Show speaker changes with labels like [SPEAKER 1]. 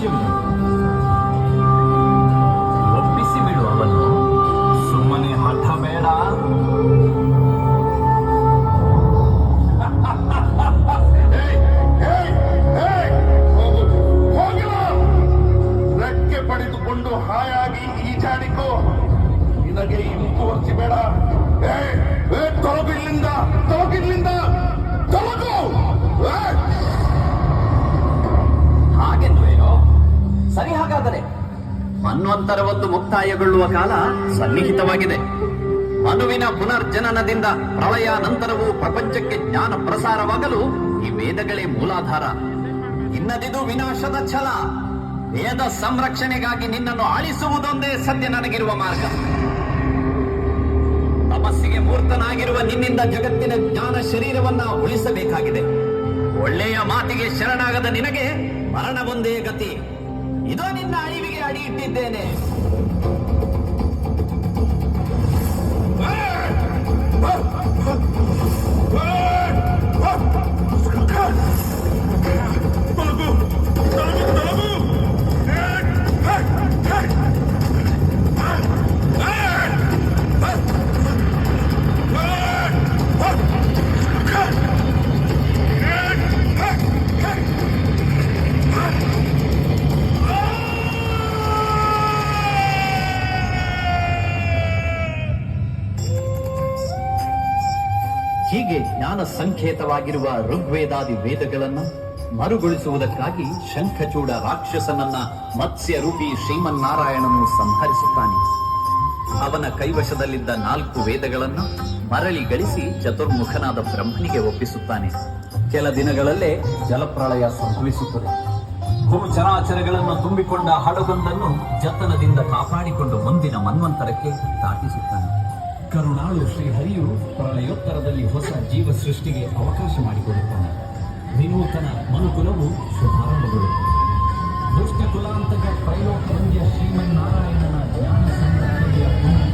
[SPEAKER 1] ಅವಶ್ಯವಿಲ್ಲ. ಒಪ್ಪಿಸಿ ಬಿಡು ಅವನು. ಸುಮ್ಮನೆ ಹಠ ಬೇಡ.
[SPEAKER 2] ರೆಕ್ಕೆ ಪಡೆದುಕೊಂಡು ಹಾಯಾಗಿ ಈಜಾಡಿಕೋ. ನಿನಗೆ ಇಂಪು ಹೊರಿಸಬೇಡ. ತೊಲಗಿಲ್ಲಿಂದ ತೊಲಗು.
[SPEAKER 3] ಹಾಗೆನ್ನುವೇನೋ? ಸರಿ, ಹಾಗಾದರೆ ಮನ್ವಂತರವೊಂದು ಮುಕ್ತಾಯಗೊಳ್ಳುವ ಕಾಲ ಸನ್ನಿಹಿತವಾಗಿದೆ. ಮನುವಿನ ಪುನರ್ಜನನದಿಂದ ಪ್ರಳಯ ನಂತರವೂ ಪ್ರಪಂಚಕ್ಕೆ ಜ್ಞಾನ ಪ್ರಸಾರವಾಗಲು ಈ ವೇದಗಳೇ ಮೂಲಾಧಾರ. ಇನ್ನದಿದು ವಿನಾಶದ ಛಲ. ವೇದ ಸಂರಕ್ಷಣೆಗಾಗಿ ನಿನ್ನನ್ನು ಅಳಿಸುವುದೊಂದೇ ಸದ್ಯ ನನಗಿರುವ ಮಾರ್ಗ. ತಪಸ್ಸಿಗೆ ಮೂರ್ತನಾಗಿರುವ ನಿನ್ನಿಂದ ಜಗತ್ತಿನ ಜ್ಞಾನ ಶರೀರವನ್ನ ಉಳಿಸಬೇಕಾಗಿದೆ. ಒಳ್ಳೆಯ ಮಾತಿಗೆ ಶರಣಾಗದ ನಿನಗೆ ಮರಣವೊಂದೇ ಗತಿ. ಇದೋ ನಿನ್ನ ಅಳಿವಿಗೆ ಅಡಿ ಇಟ್ಟಿದ್ದೇನೆ. ಹೀಗೆ ಜ್ಞಾನ ಸಂಕೇತವಾಗಿರುವ ಋಗ್ವೇದಾದಿ ವೇದಗಳನ್ನ ಮರುಗೊಳಿಸುವುದಕ್ಕಾಗಿ ಶಂಖಚೂಡ ರಾಕ್ಷಸನನ್ನ ಮತ್ಸ್ಯ ರೂಪಿ ಶ್ರೀಮನ್ನಾರಾಯಣನು ಸಂಹರಿಸುತ್ತಾನೆ. ಅವನ ಕೈವಶದಲ್ಲಿದ್ದ 4 ವೇದಗಳನ್ನು ಮರಳಿ ಗಳಿಸಿ ಚತುರ್ಮುಖನಾದ ಬ್ರಹ್ಮನಿಗೆ ಒಪ್ಪಿಸುತ್ತಾನೆ. ಕೆಲ ದಿನಗಳಲ್ಲೇ ಜಲಪ್ರಳಯ ಸಂಭವಿಸುತ್ತದೆ. ಭೂಚರಾಚರಗಳನ್ನು ತುಂಬಿಕೊಂಡ ಹಡಗೊಂದನ್ನು ಜತನದಿಂದ ಕಾಪಾಡಿಕೊಂಡು ಮುಂದಿನ ಮನ್ವಂತರಕ್ಕೆ ದಾಟಿಸುತ್ತಾನೆ. ಕರುಣಾಳು ಶ್ರೀಹರಿಯು ಪ್ರಳಯೋತ್ತರದಲ್ಲಿ ಹೊಸ ಜೀವ ಸೃಷ್ಟಿಗೆ ಅವಕಾಶ ಮಾಡಿಕೊಡುತ್ತಾನೆ. ವಿನೂತನ ಮನುಕುಲವು ಶುಭಾರಂಭಗೊಳ್ಳುತ್ತದೆ. ದುಷ್ಟ ಕುಲಾಂತಕ ತ್ರೈಲೋಕವಂದ್ಯ ಶ್ರೀಮನ್ನಾರಾಯಣನ ಜ್ಞಾನ ಸಂರಕ್ಷಣೆಯ ಪುನಃ